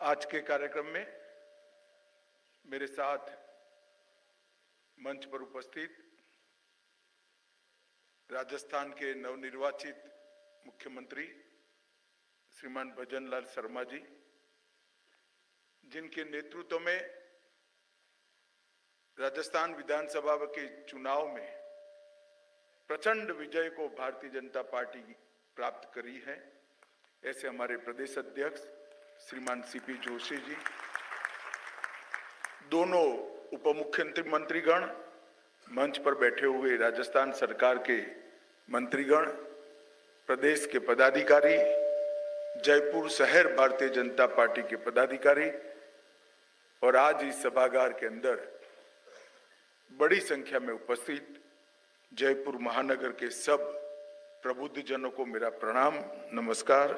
आज के कार्यक्रम में मेरे साथ मंच पर उपस्थित राजस्थान के नवनिर्वाचित मुख्यमंत्री श्रीमान भजन लाल शर्मा जी, जिनके नेतृत्व में राजस्थान विधानसभा के चुनाव में प्रचंड विजय को भारतीय जनता पार्टी प्राप्त करी है, ऐसे हमारे प्रदेश अध्यक्ष श्रीमान सीपी जोशी जी, दोनों उप मुख्यमंत्री मंत्रीगण, मंच पर बैठे हुए राजस्थान सरकार के मंत्रीगण, प्रदेश के पदाधिकारी, जयपुर शहर भारतीय जनता पार्टी के पदाधिकारी और आज इस सभागार के अंदर बड़ी संख्या में उपस्थित जयपुर महानगर के सब प्रबुद्ध जनों को मेरा प्रणाम, नमस्कार,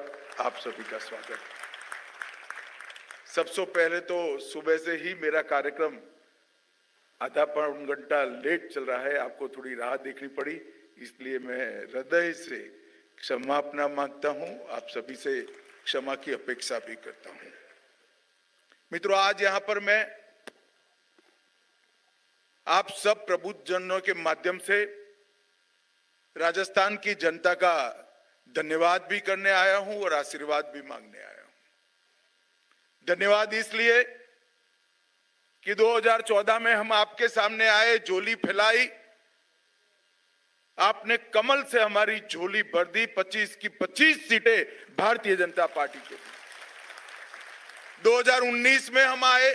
आप सभी का स्वागत। सबसे पहले तो सुबह से ही मेरा कार्यक्रम आधा पौन घंटा लेट चल रहा है, आपको थोड़ी राह देखनी पड़ी, इसलिए मैं हृदय से क्षमापना मांगता हूं, आप सभी से क्षमा की अपेक्षा भी करता हूं। मित्रों, आज यहां पर मैं आप सब प्रबुद्ध जनों के माध्यम से राजस्थान की जनता का धन्यवाद भी करने आया हूं और आशीर्वाद भी मांगने आया हूं। धन्यवाद इसलिए कि 2014 में हम आपके सामने आए, झोली फैलाई, आपने कमल से हमारी झोली भर दी, 25 की 25 सीटें भारतीय जनता पार्टी के। 2019 में हम आए,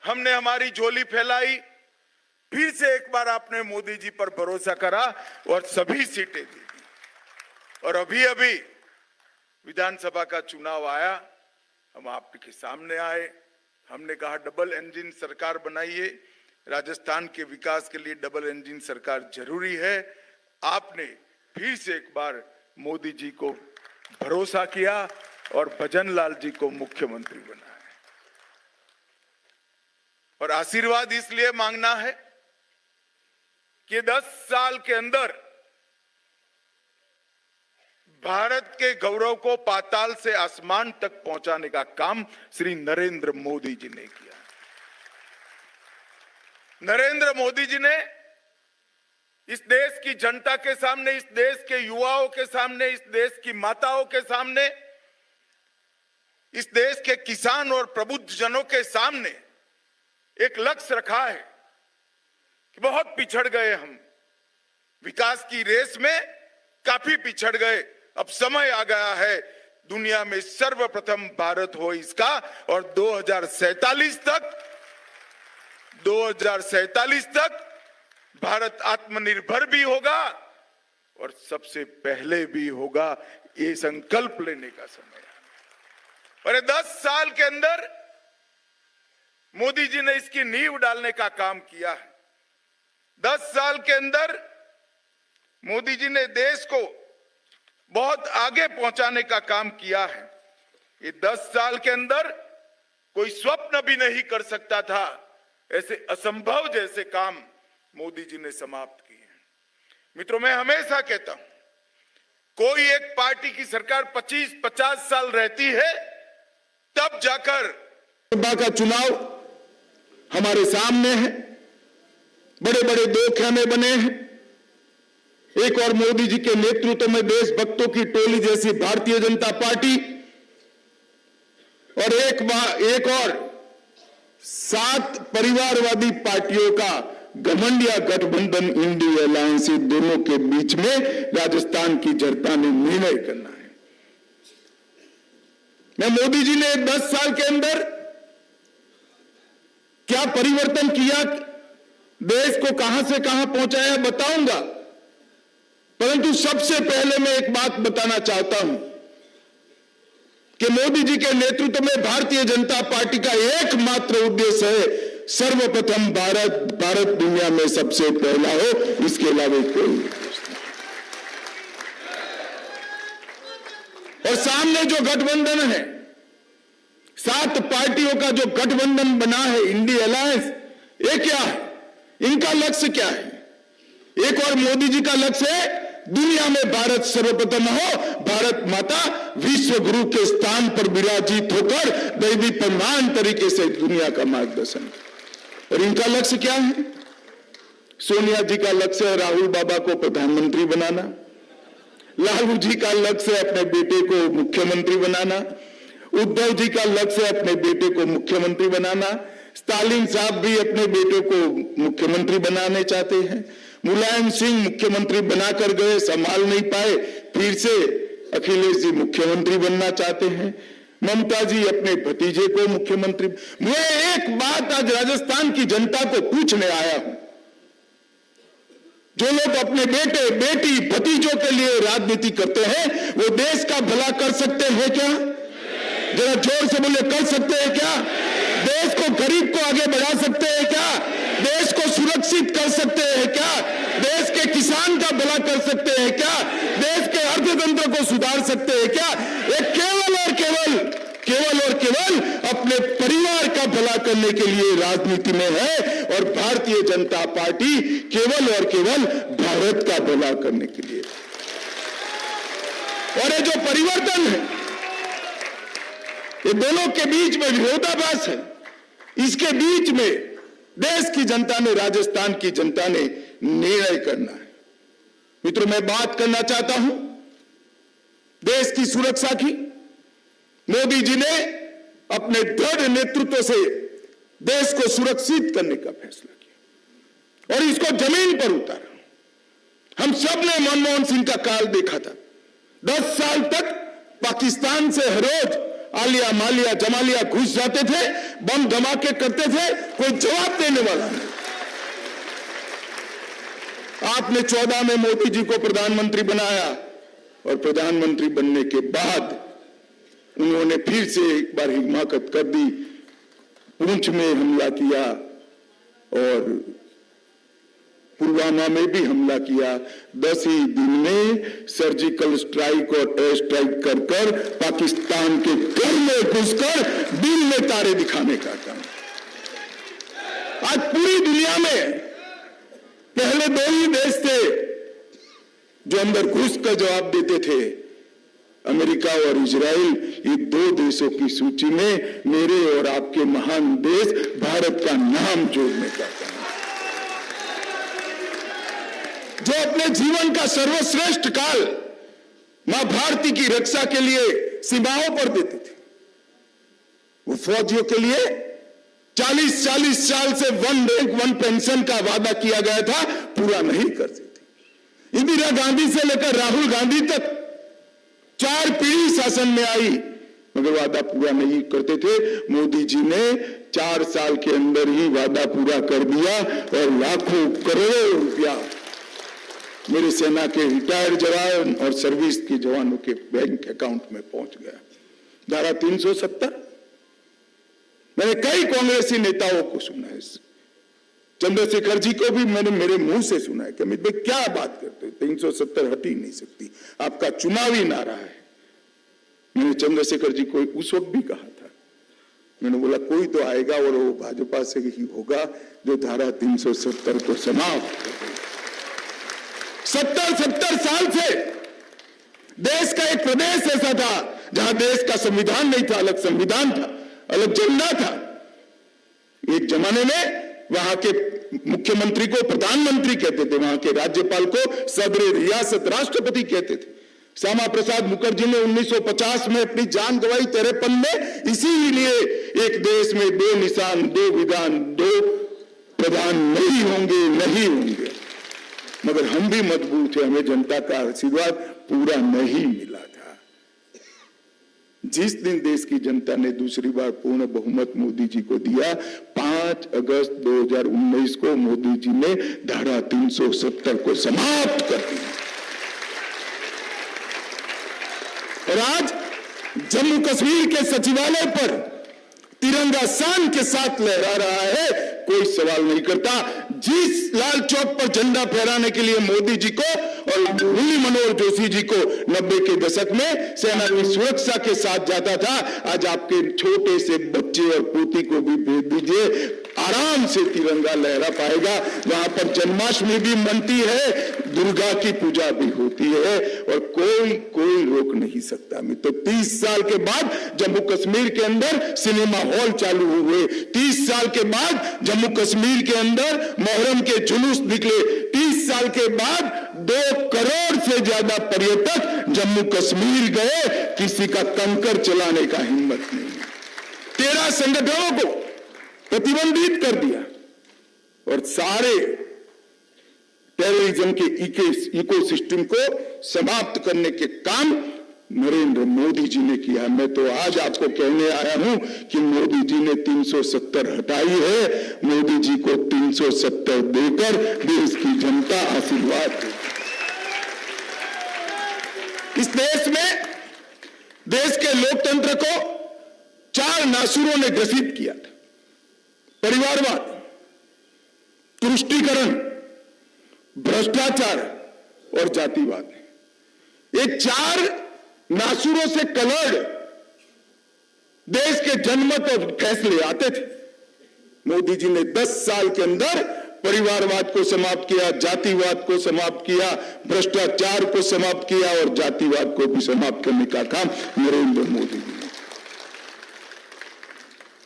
हमने हमारी झोली फैलाई, फिर से एक बार आपने मोदी जी पर भरोसा करा और सभी सीटें दी। और अभी अभी विधानसभा का चुनाव आया, हम आपके सामने आए, हमने कहा डबल इंजन सरकार बनाइए, राजस्थान के विकास के लिए डबल इंजन सरकार जरूरी है। आपने फिर से एक बार मोदी जी को भरोसा किया और भजन लाल जी को मुख्यमंत्री बनाया। और आशीर्वाद इसलिए मांगना है कि 10 साल के अंदर भारत के गौरव को पाताल से आसमान तक पहुंचाने का काम श्री नरेंद्र मोदी जी ने किया। नरेंद्र मोदी जी ने इस देश की जनता के सामने, इस देश के युवाओं के सामने, इस देश की माताओं के सामने, इस देश के किसान और प्रबुद्ध जनों के सामने एक लक्ष्य रखा है कि बहुत पिछड़ गए हम, विकास की रेस में काफी पिछड़ गए, अब समय आ गया है दुनिया में सर्वप्रथम भारत हो इसका, और 2047 तक भारत आत्मनिर्भर भी होगा और सबसे पहले भी होगा, ये संकल्प लेने का समय है। और 10 साल के अंदर मोदी जी ने इसकी नींव डालने का काम किया है। 10 साल के अंदर मोदी जी ने देश को बहुत आगे पहुंचाने का काम किया है। ये 10 साल के अंदर कोई स्वप्न भी नहीं कर सकता था, ऐसे असंभव जैसे काम मोदी जी ने समाप्त किए हैं। मित्रों, मैं हमेशा कहता हूं, कोई एक पार्टी की सरकार 25-50 साल रहती है, तब जाकर लोकसभा का चुनाव हमारे सामने है, बड़े बड़े 2 खेमे बने हैं। एक और मोदी जी के नेतृत्व में देशभक्तों की टोली जैसी भारतीय जनता पार्टी, और एक और 7 परिवारवादी पार्टियों का घमंडिया गठबंधन इंडिया अलायंस, दोनों के बीच में राजस्थान की जनता ने निर्णय करना है। मैं मोदी जी ने 10 साल के अंदर क्या परिवर्तन किया, देश को कहां से कहां पहुंचाया, बताऊंगा। परंतु सबसे पहले मैं एक बात बताना चाहता हूं कि मोदी जी के नेतृत्व में भारतीय जनता पार्टी का एकमात्र उद्देश्य है, सर्वप्रथम भारत दुनिया में सबसे पहला हो, इसके अलावा कोई उद्देश्य नहीं। और सामने जो गठबंधन है, 7 पार्टियों का जो गठबंधन बना है इंडिया अलायंस, ये क्या है, इनका लक्ष्य क्या है? एक और मोदी जी का लक्ष्य है दुनिया में भारत सर्वप्रथम हो, भारत माता विश्व गुरु के स्थान पर विराजित होकर दैवी प्रमाण तरीके से दुनिया का मार्गदर्शन। और इनका लक्ष्य क्या है? सोनिया जी का लक्ष्य है राहुल बाबा को प्रधानमंत्री बनाना, लालू जी का लक्ष्य है अपने बेटे को मुख्यमंत्री बनाना, उद्धव जी का लक्ष्य है अपने बेटे को मुख्यमंत्री बनाना, स्टालिन साहब भी अपने बेटे को मुख्यमंत्री बनाने चाहते हैं, मुलायम सिंह मुख्यमंत्री बनाकर गए, संभाल नहीं पाए, फिर से अखिलेश जी मुख्यमंत्री बनना चाहते हैं, ममता जी अपने भतीजे को मुख्यमंत्री। मैं एक बात आज राजस्थान की जनता को पूछने आया हूं, जो लोग अपने बेटे बेटी भतीजों के लिए राजनीति करते हैं वो देश का भला कर सकते हैं क्या? जरा जोर से बोले, कर सकते हैं क्या? देश को, गरीब को आगे बढ़ा सकते हैं क्या? देश को सुरक्षित कर सकते हैं क्या? देश के किसान का भला कर सकते हैं क्या? देश के अर्थतंत्र को सुधार सकते हैं क्या? ये केवल और केवल अपने परिवार का भला करने के लिए राजनीति में है, और भारतीय जनता पार्टी केवल और केवल भारत का भला करने के लिए। और ये जो परिवर्तन है, ये दोनों के बीच में विरोधाभास है, इसके बीच में देश की जनता ने, राजस्थान की जनता ने निर्णय करना है। मित्रों, मैं बात करना चाहता हूं देश की सुरक्षा की। मोदी जी ने अपने दृढ़ नेतृत्व से देश को सुरक्षित करने का फैसला किया और इसको जमीन पर उतारा। हम सब ने मनमोहन सिंह का काल देखा था। 10 साल तक पाकिस्तान से हर रोज आलिया मालिया जमालिया घुस जाते थे, बम धमाके करते थे, कोई जवाब देने वाला नहीं। आपने 14 में मोदी जी को प्रधानमंत्री बनाया और प्रधानमंत्री बनने के बाद उन्होंने फिर से एक बार हिमाकत कर दी, पुंछ में हमला किया और पुलवामा में भी हमला किया। 10 ही दिन में सर्जिकल स्ट्राइक और एयर स्ट्राइक कर पाकिस्तान के घर में घुसकर दिल में तारे दिखाने का काम। आज पूरी दुनिया में पहले 2 ही देश थे जो अंदर घुसकर जवाब देते थे, अमेरिका और इजराइल। ये 2 देशों की सूची में मेरे और आपके महान देश भारत का नाम जोड़ने का काम, जो अपने जीवन का सर्वश्रेष्ठ काल मां भारती की रक्षा के लिए सीमाओं पर देते थे। वो फौजियों के लिए 40-40 साल से 1 रैंक 1 पेंशन का वादा किया गया था, पूरा नहीं करते थे। इंदिरा गांधी से लेकर राहुल गांधी तक 4 पीढ़ी शासन में आई, मगर वादा पूरा नहीं करते थे। मोदी जी ने 4 साल के अंदर ही वादा पूरा कर दिया और लाखों करोड़ों रुपया मेरे सेना के रिटायर्ड जवान और सर्विस के जवानों के बैंक अकाउंट में पहुंच गया। धारा 370, मैंने कई कांग्रेसी नेताओं को सुना है, चंद्रशेखर जी को भी मैंने मेरे मुंह से सुना है कि अमित भाई क्या बात करते हो, 370 हट ही नहीं सकती, आपका चुनावी नारा है। मैंने चंद्रशेखर जी को उस वक्त भी कहा था, मैंने बोला कोई तो आएगा और वो भाजपा से ही होगा जो धारा 370 को समाप्त कर देगा। 70 साल से देश का एक प्रदेश ऐसा था जहां देश का संविधान नहीं था, अलग संविधान था, अलग झंडा था। एक जमाने में वहां के मुख्यमंत्री को प्रधानमंत्री कहते थे, वहां के राज्यपाल को सदर रियासत राष्ट्रपति कहते थे। श्यामा प्रसाद मुखर्जी ने 1950 में अपनी जान गंवाई 53 में, इसीलिए एक देश में 2 निशान, 2 विधान, 2 प्रधान नहीं होंगे। मगर हम भी मजबूत थे, हमें जनता का आशीर्वाद पूरा नहीं मिला था। जिस दिन देश की जनता ने दूसरी बार पूर्ण बहुमत मोदी जी को दिया, 5 अगस्त 2019 को मोदी जी ने धारा 370 को समाप्त कर दिया। और आज जम्मू कश्मीर के सचिवालय पर तिरंगा शान के साथ लहरा रहा है, कोई सवाल नहीं करता। जिस लाल चौक पर झंडा फहराने के लिए मोदी जी को और मुरली मनोहर जोशी जी को 90 के दशक में सेना की सुरक्षा के साथ जाता था, आज आपके छोटे से बच्चे और पोती को भी भेज दीजिए, आराम से तिरंगा लहरा पाएगा। वहां पर जन्माष्टमी भी मनती है, दुर्गा की पूजा भी होती है और कोई रोक नहीं सकता। तो 30 साल के बाद जम्मू कश्मीर के अंदर सिनेमा हॉल चालू हुए, 30 साल के बाद जम्मू कश्मीर के अंदर मुहर्रम के जुलूस निकले, 30 साल के बाद 2 करोड़ से ज्यादा पर्यटक जम्मू कश्मीर गए, किसी का कंकर चलाने का हिम्मत नहीं। 13 संगठनों को प्रतिबंधित कर दिया और सारे टेररिज्म के इकोसिस्टम को समाप्त करने के काम नरेंद्र मोदी जी ने किया। मैं तो आज आपको कहने आया हूं कि मोदी जी ने 370 हटाई है, मोदी जी को 370 देकर देश की जनता आशीर्वाद दे। इस देश में देश के लोकतंत्र को 4 नासुरों ने ग्रसित किया था, परिवारवाद, तुष्टीकरण, भ्रष्टाचार और जातिवाद। ये 4 नासुरों से कलर्ड देश के जनमत और फैसले आते थे। मोदी जी ने 10 साल के अंदर परिवारवाद को समाप्त किया, जातिवाद को समाप्त किया, भ्रष्टाचार को समाप्त किया और जातिवाद को भी समाप्त करने का काम नरेंद्र मोदी जी ने।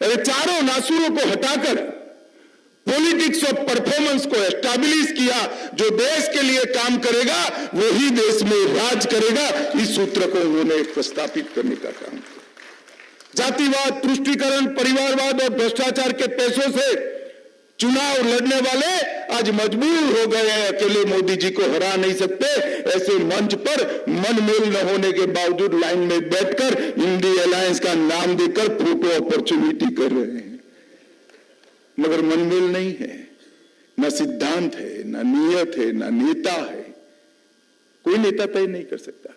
अरे चारों नासुरों को हटाकर पॉलिटिक्स ऑफ परफॉर्मेंस को एस्टैब्लिश किया। जो देश के लिए काम करेगा वही देश में राज करेगा, इस सूत्र को उन्होंने प्रस्थापित करने का काम किया। जातिवाद, तुष्टीकरण, परिवारवाद और भ्रष्टाचार के पैसों से चुनाव लड़ने वाले आज मजबूर हो गए हैं, अकेले मोदी जी को हरा नहीं सकते। ऐसे मंच पर मनमेल न होने के बावजूद लाइन में बैठकर इंडी अलायंस का नाम देकर फोटो अपॉर्चुनिटी कर रहे हैं, मगर मनमेल नहीं है, न सिद्धांत है, न नियत है, न नेता है। कोई नेता तय नहीं कर सकता,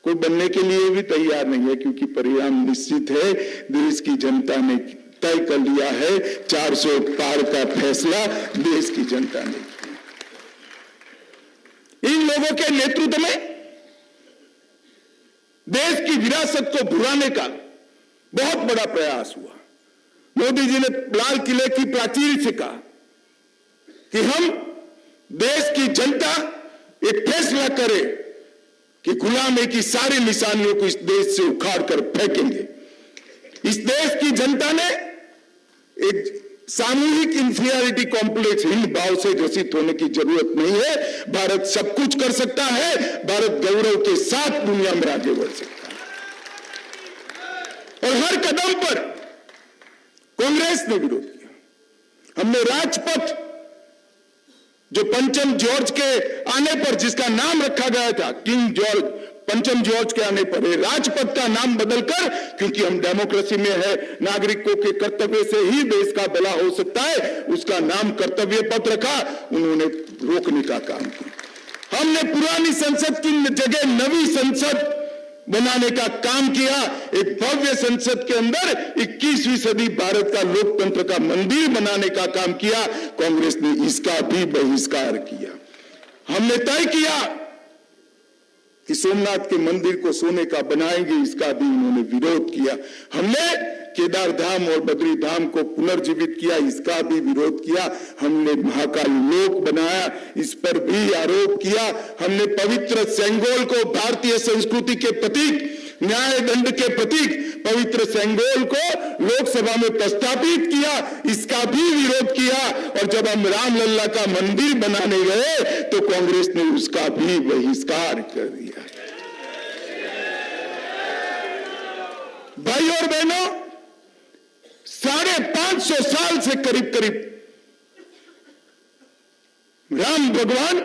कोई बनने के लिए भी तैयार नहीं है, क्योंकि परिणाम निश्चित है। देश की जनता ने तय कर लिया है, 400 पार का फैसला देश की जनता ने किया। इन लोगों के नेतृत्व में देश की विरासत को भुलाने का बहुत बड़ा प्रयास हुआ। मोदी जी ने लाल किले की प्राचीर से कहा कि हम देश की जनता एक फैसला करे कि गुलामी की सारी निशानियों को इस देश से उखाड़ कर फेंकेंगे। इस देश की जनता ने एक सामूहिक इंफीरियरिटी कॉम्प्लेक्स, हिंद भाव से ग्रसित होने की जरूरत नहीं है। भारत सब कुछ कर सकता है, भारत गौरव के साथ दुनिया में आगे बढ़ सकता है। और हर कदम पर कांग्रेस ने विरोध किया। हमने राजपथ, जो पंचम जॉर्ज के आने पर जिसका नाम रखा गया था, किंग जॉर्ज, पंचम जॉर्ज के आने पर राजपथ का नाम बदलकर, क्योंकि हम डेमोक्रेसी में है, नागरिकों के कर्तव्य से ही देश का भला हो सकता है, उसका नाम कर्तव्य पथ रखा। उन्होंने रोकने का काम किया। हमने पुरानी संसद की जगह नवी संसद बनाने का काम किया। एक भव्य संसद के अंदर 21वीं सदी भारत का लोकतंत्र का मंदिर बनाने का काम किया। कांग्रेस ने इसका भी बहिष्कार किया। हमने तय किया कि सोमनाथ के मंदिर को सोने का बनाएंगे, इसका भी उन्होंने विरोध किया। हमने केदार धाम और बद्री धाम को पुनर्जीवित किया, इसका भी विरोध किया। हमने महाकाल लोक बनाया, इस पर भी आरोप किया। हमने पवित्र सेंगोल को भारतीय संस्कृति के प्रतीक, न्याय दंड के प्रतीक पवित्र सेंगोल को लोकसभा में प्रस्तावित किया, इसका भी विरोध किया। और जब हम रामलल्ला का मंदिर बनाने गए तो कांग्रेस ने उसका भी बहिष्कार कर दिया। भाई और बहनों, 550 साल से करीब राम भगवान,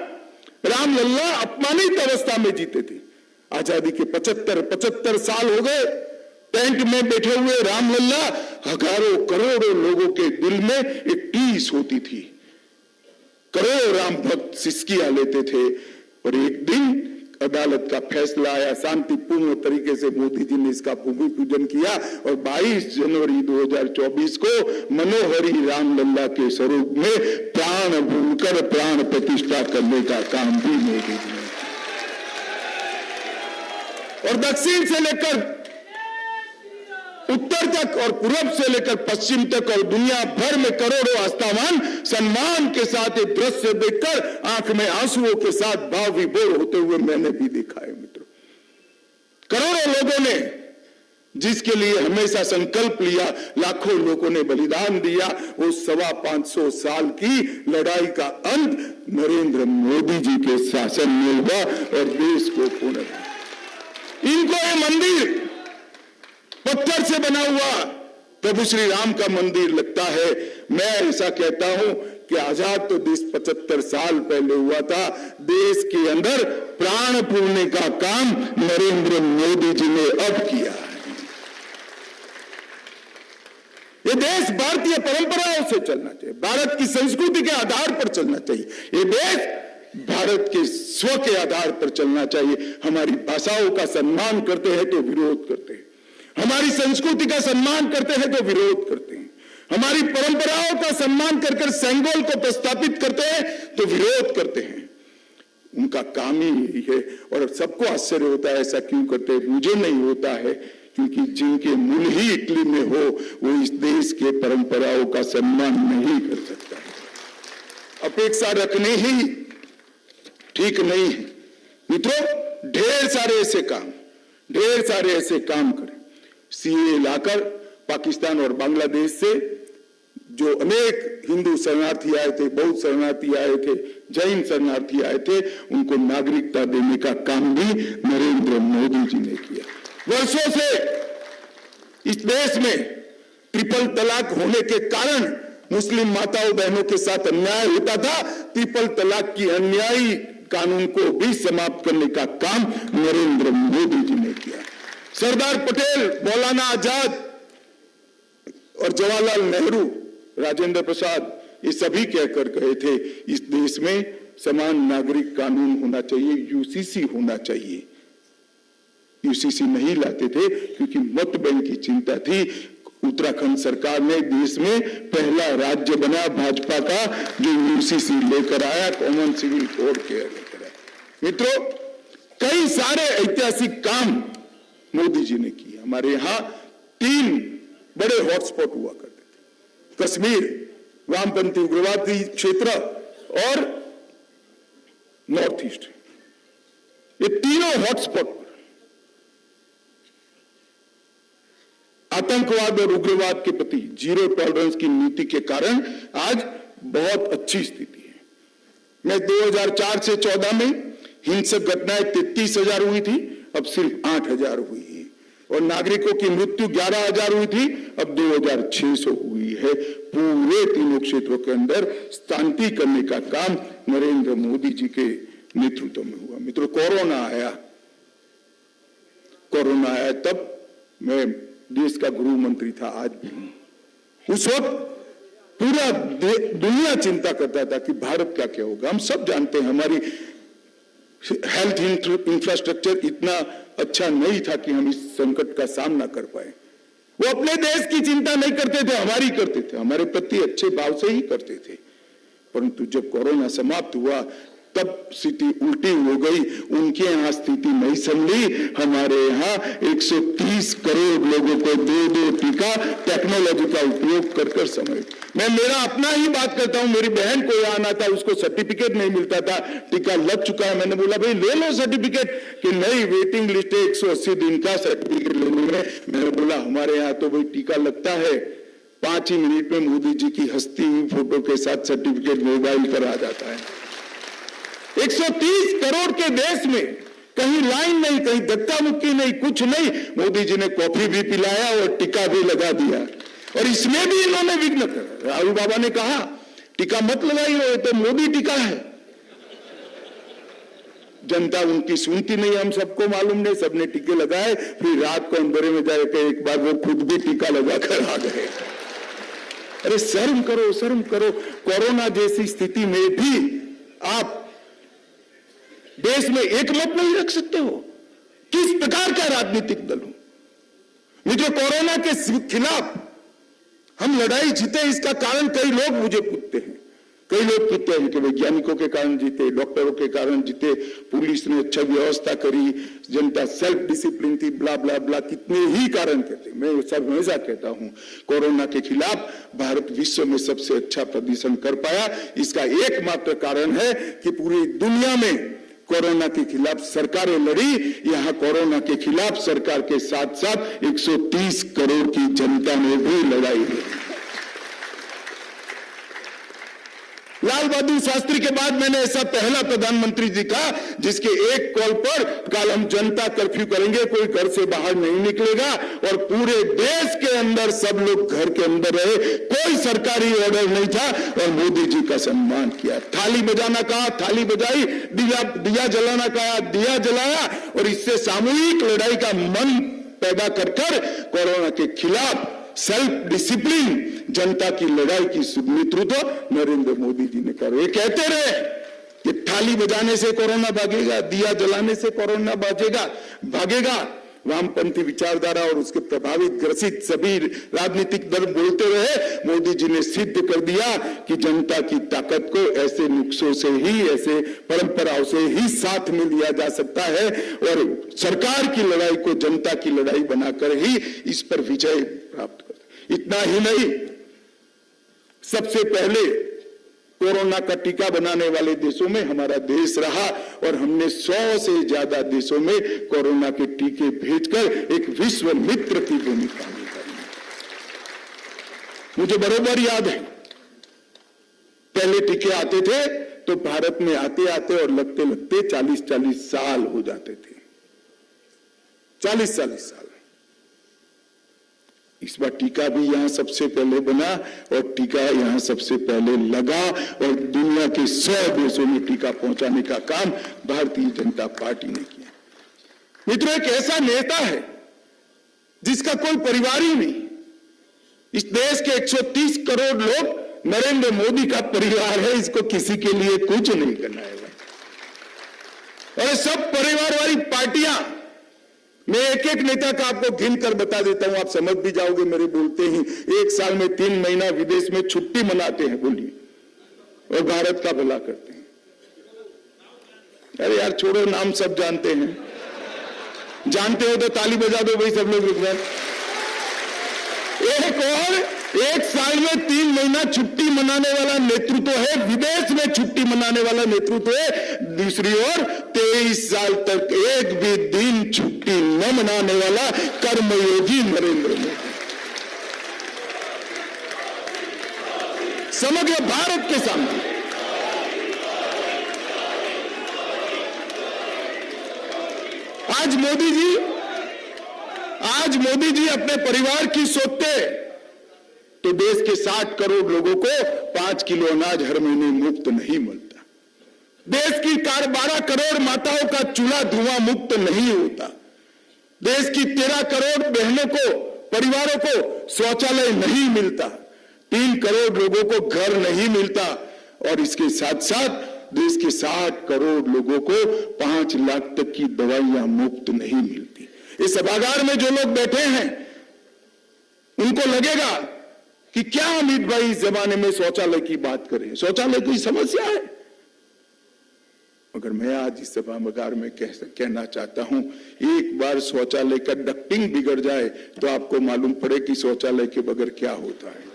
रामलल्ला अपमानित अवस्था में जीते थे। आजादी के 75 साल हो गए। टेंट में बैठे हुए रामलल्ला हजारों करोड़ों लोगों के दिल में एक टीस होती थी। करोड़ों राम भक्त सिसकियां लेते थे। और एक दिन अदालत का फैसला आया, शांतिपूर्ण तरीके से मोदी जी ने इसका भूमि पूजन किया और 22 जनवरी 2024 को मनोहरी रामलल्ला के स्वरूप में प्राण भूलकर प्राण प्रतिष्ठा करने का काम भी मोदी जी ने। और दक्षिण से लेकर उत्तर उत्तर तक और पूर्व से लेकर पश्चिम तक और दुनिया भर में करोड़ों आस्थावान सम्मान के साथ ये दृश्य देखकर आंख में आंसुओं के साथ भाव विभोर होते हुए मैंने भी देखा है मित्रों। करोड़ों लोगों ने जिसके लिए हमेशा संकल्प लिया, लाखों लोगों ने बलिदान दिया, वो 525 साल की लड़ाई का अंत नरेंद्र मोदी जी के शासन में हुआ और देश को पुनः इनको ये मंदिर पत्थर से बना हुआ प्रभु श्री राम का मंदिर लगता है। मैं ऐसा कहता हूं कि आजाद तो देश 75 साल पहले हुआ था। देश के अंदर प्राण फूलने का काम नरेंद्र मोदी जी ने अब किया है। ये देश भारतीय परंपराओं से चलना चाहिए, भारत की संस्कृति के आधार पर चलना चाहिए। ये देश भारत के स्व के आधार पर चलना चाहिए। हमारी भाषाओं का सम्मान करते हैं तो विरोध करते हैं, हमारी संस्कृति का सम्मान करते हैं तो विरोध करते हैं, हमारी परंपराओं का सम्मान कर सेंगोल को प्रस्तापित करते हैं तो विरोध करते हैं। उनका काम ही यही है और सबको आश्चर्य होता है ऐसा क्यों करते हैं। मुझे नहीं होता है, क्योंकि जिनके मूल ही इटली में हो वो इस देश के परंपराओं का सम्मान नहीं कर सकता है। अपेक्षा रखने ही ठीक नहीं है मित्रों। ढेर सारे ऐसे काम करें। सीए लाकर पाकिस्तान और बांग्लादेश से जो अनेक हिंदू शरणार्थी आए थे, बौद्ध शरणार्थी आए थे, जैन शरणार्थी आए थे, उनको नागरिकता देने का काम भी नरेंद्र मोदी जी ने किया। वर्षों से इस देश में ट्रिपल तलाक होने के कारण मुस्लिम माताओं बहनों के साथ अन्याय होता था। ट्रिपल तलाक की अन्यायी कानून को भी समाप्त करने का काम नरेंद्र मोदी जी ने किया। सरदार पटेल, मौलाना आजाद और जवाहरलाल नेहरू, राजेंद्र प्रसाद, ये सभी कहकर गए थे इस देश में समान नागरिक कानून होना चाहिए, यूसीसी होना चाहिए। यूसीसी नहीं लाते थे क्योंकि मत बैंक की चिंता थी। उत्तराखंड सरकार ने देश में पहला राज्य बना भाजपा का जो यूसीसी लेकर आया, कॉमन सिविल कोड के लेकर आया। मित्रों, कई सारे ऐतिहासिक काम मोदी जी ने किए। हमारे यहां 3 बड़े हॉटस्पॉट हुआ करते थे, कश्मीर, वामपंथी उग्रवादी क्षेत्र और नॉर्थ ईस्ट। ये तीनों हॉटस्पॉट आतंकवाद और उग्रवाद के प्रति जीरो टॉलरेंस की नीति के कारण आज बहुत अच्छी स्थिति है। मैं 2004 से 14 में हिंसक घटनाएं 33,000 हुई थी, अब सिर्फ 8,000 हुई है और नागरिकों की मृत्यु 11,000 हुई थी, अब 2,600 हुई है। पूरे तीनों क्षेत्रों के अंदर शांति करने का काम नरेंद्र मोदी जी के नेतृत्व में हुआ। मित्रों, कोरोना आया तब मैं देश का गृह मंत्री था, आज भी हूं। उस वक्त पूरा दुनिया चिंता करता था कि भारत का क्या होगा। हम सब जानते हैं हमारी हेल्थ इंफ्रास्ट्रक्चर इतना अच्छा नहीं था कि हम इस संकट का सामना कर पाए। वो अपने देश की चिंता नहीं करते थे, हमारी करते थे, हमारे प्रति अच्छे भाव से ही करते थे। परंतु जब कोरोना समाप्त हुआ तब स्थिति उल्टी हो गई। उनके यहाँ स्थिति नहीं संभली, हमारे यहाँ 130 करोड़ लोगों को 2 टीका टेक्नोलॉजी का उपयोग कर समय। मैं मेरा अपना ही बात करता हूं। मेरी बहन को यहाँ आना था, उसको सर्टिफिकेट नहीं मिलता था, टीका लग चुका है। मैंने बोला भाई ले लो सर्टिफिकेट, कि नहीं वेटिंग लिस्ट है 180 दिन का सर्टिफिकेट लेने में। मैंने बोला हमारे यहाँ तो भाई टीका लगता है 5 ही मिनट में मोदी जी की हंसती हुई फोटो के साथ सर्टिफिकेट मोबाइल पर आ जाता है। 130 करोड़ के देश में कहीं लाइन नहीं, कहीं धक्का मुक्की नहीं, कुछ नहीं। मोदी जी ने कॉफी भी पिलाया और टीका भी लगा दिया और इसमें भी इन्होंने विघ्न करा। राहुल बाबा ने कहा टीका मत लगाइए, तो मोदी टीका है। जनता उनकी सुनती नहीं, हम सबको मालूम नहीं, सबने टीके लगाए। फिर रात को अंधेरे में जाकर एक बार वो खुद भी टीका लगाकर आ गए। अरे शर्म करो, शर्म करो। कोरोना जैसी स्थिति में भी आप देश में एक मत नहीं रख सकते हो। किस प्रकार का राजनीतिक दल हो? मित्रों, कोरोना के खिलाफ हम लड़ाई जीते, इसका कारण कई लोग मुझे पूछते हैं। कई लोग कहते हैं कि वैज्ञानिकों के कारण जीते, डॉक्टरों के कारण जीते, पुलिस ने अच्छा व्यवस्था करी, जनता सेल्फ डिसिप्लिन थी, ब्ला ब्ला ब्ला, कितने ही कारण कहते। मैं सब हमेशा कहता हूं कोरोना के खिलाफ भारत विश्व में सबसे अच्छा प्रदर्शन कर पाया। इसका एकमात्र कारण है कि पूरी दुनिया में कोरोना के खिलाफ सरकारें लड़ी, यहां कोरोना के खिलाफ सरकार के साथ साथ 130 करोड़ की जनता ने भी लड़ाई लड़ी। लाल बहादुर शास्त्री के बाद मैंने ऐसा पहला प्रधानमंत्री जी का जिसके एक कॉल पर कल हम जनता कर्फ्यू करेंगे, कोई घर से बाहर नहीं निकलेगा और पूरे देश के अंदर सब लोग घर के अंदर रहे, कोई सरकारी ऑर्डर नहीं था और मोदी जी का सम्मान किया। थाली बजाना कहा, थाली बजाई, दिया जलाना कहा, दिया जलाया और इससे सामूहिक लड़ाई का मन पैदा कर कोरोना के खिलाफ सेल्फ डिसिप्लिन जनता की लड़ाई की नेतृत्व नरेंद्र मोदी जी ने करा। ये कहते रहे कि थाली बजाने से कोरोना भागेगा, दिया जलाने से कोरोना भागेगा। वामपंथी विचारधारा और उसके प्रभावित ग्रसित सभी राजनीतिक दल बोलते रहे। मोदी जी ने सिद्ध कर दिया कि जनता की ताकत को ऐसे नुस्खों से ही, ऐसे परंपराओं से ही साथ में लिया जा सकता है और सरकार की लड़ाई को जनता की लड़ाई बनाकर ही इस पर विजय प्राप्त कर। इतना ही नहीं, सबसे पहले कोरोना का टीका बनाने वाले देशों में हमारा देश रहा और हमने 100 से ज्यादा देशों में कोरोना के टीके भेजकर एक विश्व मित्र की भूमिका निभाई। मुझे बराबर याद है, पहले टीके आते थे तो भारत में आते आते और लगते लगते 40-40 साल हो जाते थे, 40-40 साल। इस बार टीका भी यहां सबसे पहले बना और टीका यहां सबसे पहले लगा और दुनिया के 100 देशों में टीका पहुंचाने का काम भारतीय जनता पार्टी ने किया। मित्रों, एक ऐसा नेता है जिसका कोई परिवार ही नहीं। इस देश के 130 करोड़ लोग नरेंद्र मोदी का परिवार है, इसको किसी के लिए कुछ नहीं करना है। और सब परिवार वाली पार्टियां, मैं एक एक नेता का आपको गिन कर बता देता हूं, आप समझ भी जाओगे मेरे बोलते ही। एक साल में 3 महीना विदेश में छुट्टी मनाते हैं, बोलिए, और भारत का भला करते हैं। अरे यार छोड़ो, नाम सब जानते हैं, जानते हो तो ताली बजा दो भाई सब लोग रुक जाए। एक और एक साल में 3 महीना छुट्टी मनाने वाला नेतृत्व है, विदेश में छुट्टी मनाने वाला नेतृत्व है। दूसरी ओर 23 साल तक एक भी दिन छुट्टी न मनाने वाला कर्मयोगी नरेंद्र मोदी। समग्र भारत के सामने आज मोदी जी अपने परिवार की सोचते तो देश के 60 करोड़ लोगों को 5 किलो अनाज हर महीने मुफ्त नहीं मिलता। देश की 12 करोड़ माताओं का चूल्हा धुआं मुक्त नहीं होता। देश की 13 करोड़ बहनों को, परिवारों को शौचालय नहीं मिलता। 3 करोड़ लोगों को घर नहीं मिलता और इसके साथ साथ देश के 60 करोड़ लोगों को 5 लाख तक की दवाइयां मुफ्त नहीं मिलती। इस सभागार में जो लोग बैठे हैं उनको लगेगा कि क्या अमित भाई इस जमाने में शौचालय की बात करें, शौचालय कोई समस्या है। मगर मैं आज इस सभागार में कहना चाहता हूं, एक बार शौचालय का डक्टिंग बिगड़ जाए तो आपको मालूम पड़े कि शौचालय के बगैर क्या होता है।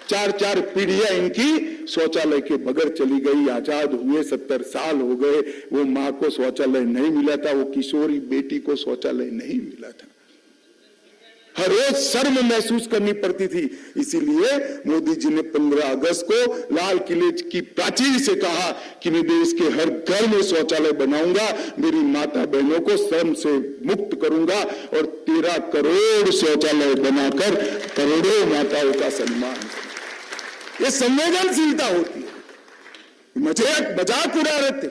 4-4 पीढ़ियां इनकी शौचालय के बगैर चली गई। आजाद हुए 70 साल हो गए, वो मां को शौचालय नहीं मिला था, वो किशोरी बेटी को शौचालय नहीं मिला था। हर रोज शर्म महसूस करनी पड़ती थी। इसीलिए मोदी जी ने 15 अगस्त को लाल किले की प्राचीर से कहा कि मैं देश के हर घर में शौचालय बनाऊंगा, मेरी माता बहनों को श्रम से मुक्त करूंगा और 13 करोड़ शौचालय बनाकर करोड़ों माताओं का सम्मान। ये संवेदनशीलता होती है। मजाक उड़ा रहे थे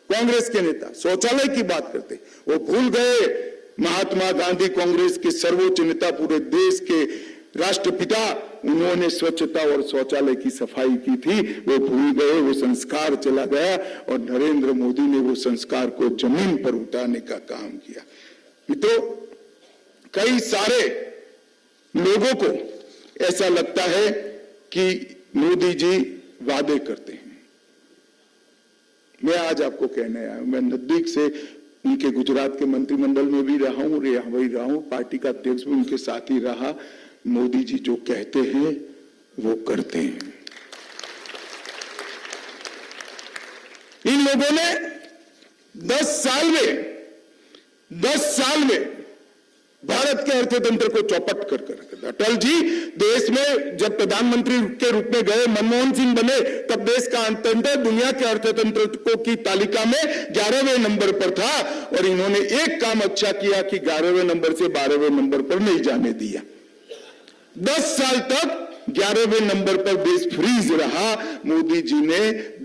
कांग्रेस के नेता, शौचालय की बात करते, वो भूल गए महात्मा गांधी कांग्रेस के सर्वोच्च नेता, पूरे देश के राष्ट्रपिता, उन्होंने स्वच्छता और शौचालय की सफाई की थी। वो भूल गए, वो संस्कार चला गया और नरेंद्र मोदी ने वो संस्कार को जमीन पर उतारने का काम किया। मित्रों, कई सारे लोगों को ऐसा लगता है कि मोदी जी वादे करते हैं। मैं आज आपको कहने आया हूं, मैं नजदीक से उनके गुजरात के मंत्रिमंडल में भी रहा हूं, वही रहा हूं, पार्टी का अध्यक्ष भी उनके साथ ही रहा। मोदी जी जो कहते हैं वो करते हैं। इन लोगों ने 10 साल में भारत के अर्थतंत्र को चौपट कर रखा था। अटल जी देश में जब प्रधानमंत्री के रूप में गए, मनमोहन सिंह बने, तब देश का अर्थतंत्र दुनिया के अर्थतंत्र की तालिका में 11वें नंबर पर था। और इन्होंने एक काम अच्छा किया कि 11वें नंबर से 12वें नंबर पर नहीं जाने दिया। 10 साल तक 11वें नंबर पर देश फ्रीज रहा। मोदी जी ने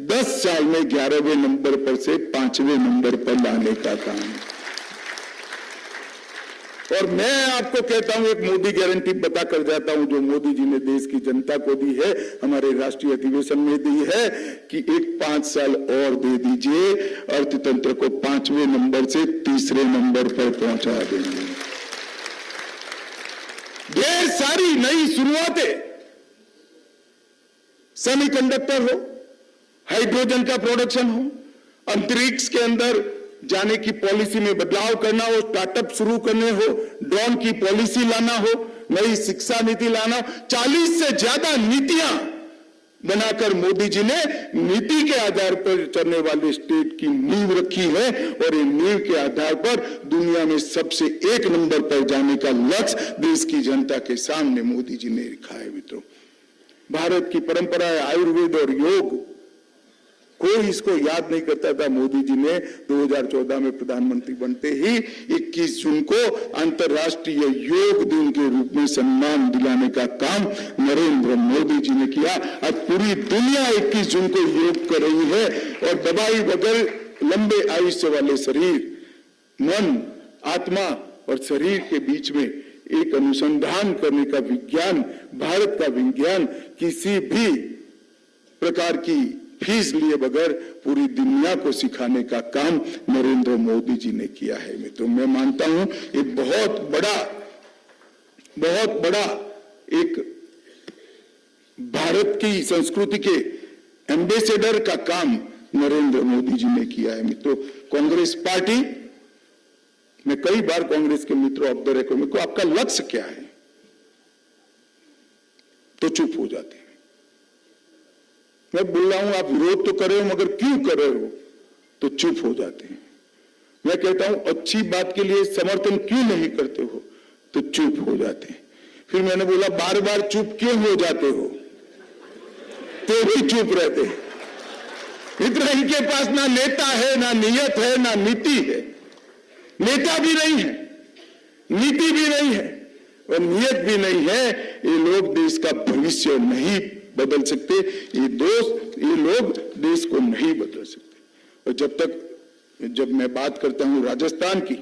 10 साल में 11वें नंबर पर से 5वें नंबर पर लाने का काम। और मैं आपको कहता हूं, एक मोदी गारंटी बता कर जाता हूं जो मोदी जी ने देश की जनता को दी है, हमारे राष्ट्रीय अधिवेशन में दी है कि एक 5 साल और दे दीजिए, अर्थतंत्र को 5वें नंबर से 3रे नंबर पर पहुंचा देंगे। ढेर सारी नई शुरुआतें, सेमीकंडक्टर हो, हाइड्रोजन का प्रोडक्शन हो, अंतरिक्ष के अंदर जाने की पॉलिसी में बदलाव करना हो, स्टार्टअप शुरू करने हो, ड्रोन की पॉलिसी लाना हो, नई शिक्षा नीति लाना हो, 40 से ज्यादा नीतियां बनाकर मोदी जी ने नीति के आधार पर चलने वाले स्टेट की नींव रखी है। और इन नींव के आधार पर दुनिया में सबसे 1 नंबर पर जाने का लक्ष्य देश की जनता के सामने मोदी जी ने रखा है। मित्रों, भारत की परंपरा है आयुर्वेद और योग, कोई इसको याद नहीं करता था। मोदी जी ने 2014 में प्रधानमंत्री बनते ही 21 जून को अंतर्राष्ट्रीय योग दिन के रूप में सम्मान दिलाने का काम नरेंद्र मोदी जी ने किया। अब पूरी दुनिया 21 जून को योग कर रही है। और दवाई बगैर लंबे आयुष्य वाले शरीर, मन, आत्मा और शरीर के बीच में एक अनुसंधान करने का विज्ञान, भारत का विज्ञान, किसी भी प्रकार की फीस लिए बगैर पूरी दुनिया को सिखाने का काम नरेंद्र मोदी जी ने किया है। मित्रों, मैं मानता हूं एक बहुत बड़ा एक भारत की संस्कृति के एम्बेसडर का काम नरेंद्र मोदी जी ने किया है। मित्रों, कांग्रेस पार्टी, मैं कई बार कांग्रेस के मित्रों ऑफ द रिकॉर्ड को आपका लक्ष्य क्या है तो चुप हो जाते हैं। मैं बोल रहा हूं आप विरोध तो कर रहे हो मगर क्यों कर रहे हो तो चुप हो जाते हैं। मैं कहता हूं अच्छी बात के लिए समर्थन क्यों नहीं करते हो तो चुप हो जाते हैं। फिर मैंने बोला बार बार चुप क्यों हो जाते हो तो भी चुप रहते हैं। इतना इनके पास ना नेता है, ना नियत है, ना नीति है। नेता भी नहीं है, नीति भी नहीं है और नियत भी नहीं है। ये लोग देश का भविष्य नहीं बदल सकते, ये लोग देश को नहीं बदल सकते। और जब मैं बात करता हूं राजस्थान की,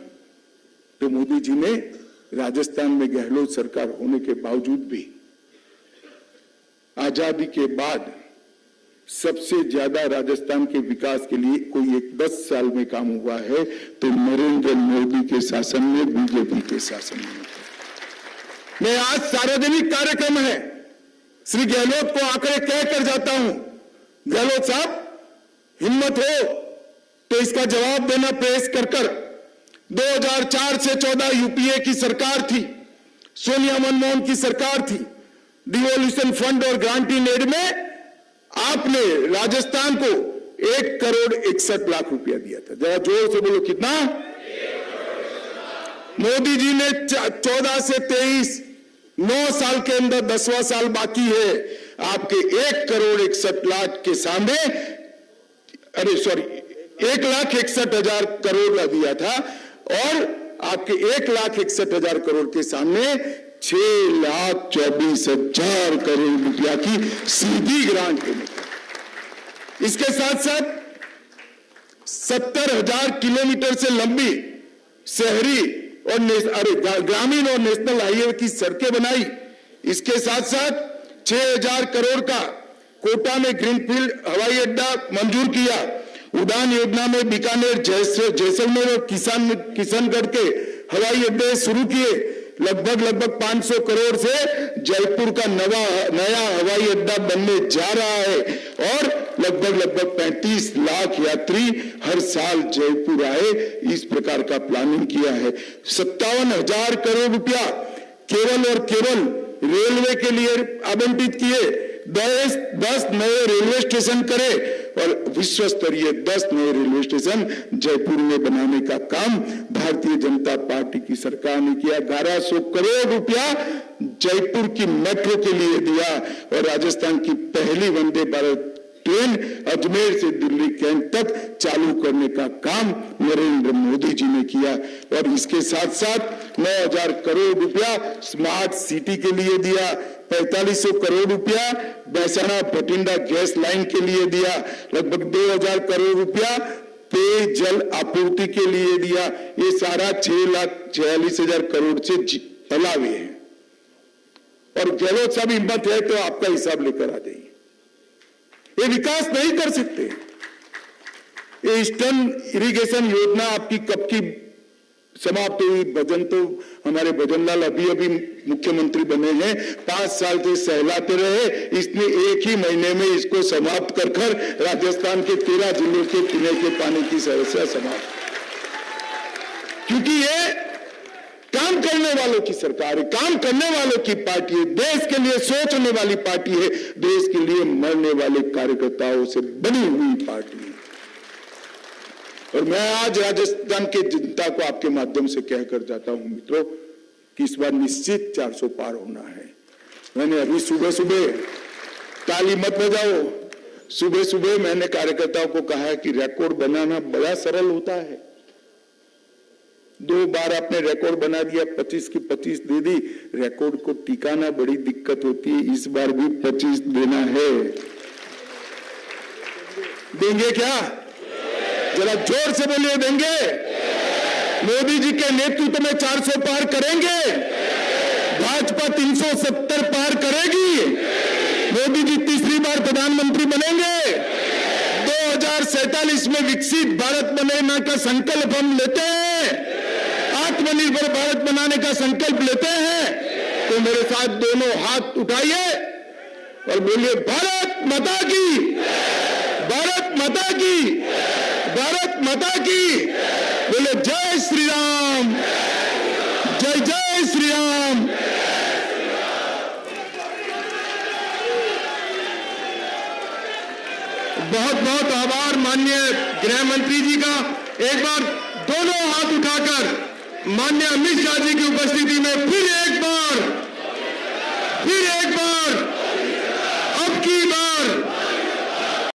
तो मोदी जी ने राजस्थान में गहलोत सरकार होने के बावजूद भी आजादी के बाद सबसे ज्यादा राजस्थान के विकास के लिए कोई 10 साल में काम हुआ है तो नरेंद्र मोदी के शासन में, बीजेपी के शासन में। मैं आज सार्वजनिक कार्यक्रम है, श्री गहलोत को आंकड़े कहकर जाता हूं, गहलोत साहब हिम्मत हो तो इसका जवाब देना पेश कर 2004 से 14 यूपीए की सरकार थी, सोनिया मनमोहन की सरकार थी। डिवोल्यूशन फंड और ग्रांटिंग एड में आपने राजस्थान को 1,61,00,000 रुपया दिया था। जरा जोर से बोलो कितना। मोदी जी ने 14 से 23 9 साल के अंदर 10वां साल बाकी है, आपके 1,61,00,000 के सामने 1,61,000 करोड़ का दिया था और आपके 1,61,000 करोड़ के सामने 6,24,000 करोड़ रुपया की सीधी ग्रांट देने का। इसके साथ साथ 70,000 किलोमीटर से लंबी शहरी और ग्रामीण और नेशनल हाईवे की सड़कें बनाई। इसके साथ साथ 6,000 करोड़ का कोटा में ग्रीनफील्ड हवाई अड्डा मंजूर किया। उड़ान योजना में बीकानेर, जैसलमेर और किशनगढ़ के हवाई अड्डे शुरू किए। लगभग 500 करोड़ से जयपुर का नया हवाई अड्डा बनने जा रहा है और लगभग 35 लाख यात्री हर साल जयपुर आए, इस प्रकार का प्लानिंग किया है। 57,000 करोड़ रुपया केवल और केवल रेलवे के लिए आवंटित किए। 10 नए रेलवे स्टेशन करे और विश्व स्तरीय 10 नए रेलवे स्टेशन जयपुर में बनाने का काम भारतीय जनता पार्टी की सरकार ने किया। 1100 करोड़ रुपया जयपुर की मेट्रो के लिए दिया और राजस्थान की पहली वंदे भारत ट्रेन अजमेर से दिल्ली कैंट तक चालू करने का काम नरेंद्र मोदी जी ने किया। और इसके साथ साथ 9,000 करोड़ रुपया स्मार्ट सिटी के लिए दिया, 4500 करोड़ रुपया महसाणा भटिंडा गैस लाइन के लिए दिया, लगभग 2,000 करोड़ रुपया पेयजल आपूर्ति के लिए दिया। ये सारा 6,46,000 करोड़ से अलावे है। और गहलोत साहब हिम्मत है तो आपका हिसाब लेकर आ जाइए, ये विकास नहीं कर सकते। ये ईस्टर्न इरिगेशन योजना आपकी कब की समाप्त हुई? भजन तो हमारे भजनलाल अभी मुख्यमंत्री बने हैं, 5 साल से सहलाते रहे, इसने एक ही महीने में इसको समाप्त कर राजस्थान के 13 जिलों के पीने के पानी की समस्या समाप्त, क्योंकि ये काम करने वालों की सरकार है, काम करने वालों की पार्टी है, देश के लिए सोचने वाली पार्टी है, देश के लिए मरने वाले कार्यकर्ताओं से बनी हुई पार्टी है। और मैं आज राजस्थान की जनता को आपके माध्यम से कहकर जाता हूं मित्रों कि इस बार निश्चित 400 पार होना है। मैंने अभी सुबह ताली मत बजाओ, सुबह मैंने कार्यकर्ताओं को कहा है कि रिकॉर्ड बनाना बड़ा सरल होता है। 2 बार आपने रिकॉर्ड बना दिया, 25 की 25 दे दी, रिकॉर्ड को टिकाना बड़ी दिक्कत होती है। इस बार भी 25 देना है, देंगे क्या? जरा जोर से बोलिए, देंगे? मोदी जी के नेतृत्व में 400 पार करेंगे, भाजपा 370 पार करेगी, मोदी जी तीसरी बार प्रधानमंत्री बनेंगे, 2047 में विकसित भारत बनाने का संकल्प हम लेते हैं, आत्मनिर्भर भारत बनाने का संकल्प लेते हैं। तो मेरे साथ दोनों हाथ उठाइए और बोलिए भारत माता की, भारत माता की, भारत माता की। बोले जय श्री राम, जय जय श्री राम। बहुत बहुत आभार माननीय गृह मंत्री जी का। एक बार दोनों हाथ उठाकर माननीय अमित शाह जी की उपस्थिति में फिर एक बार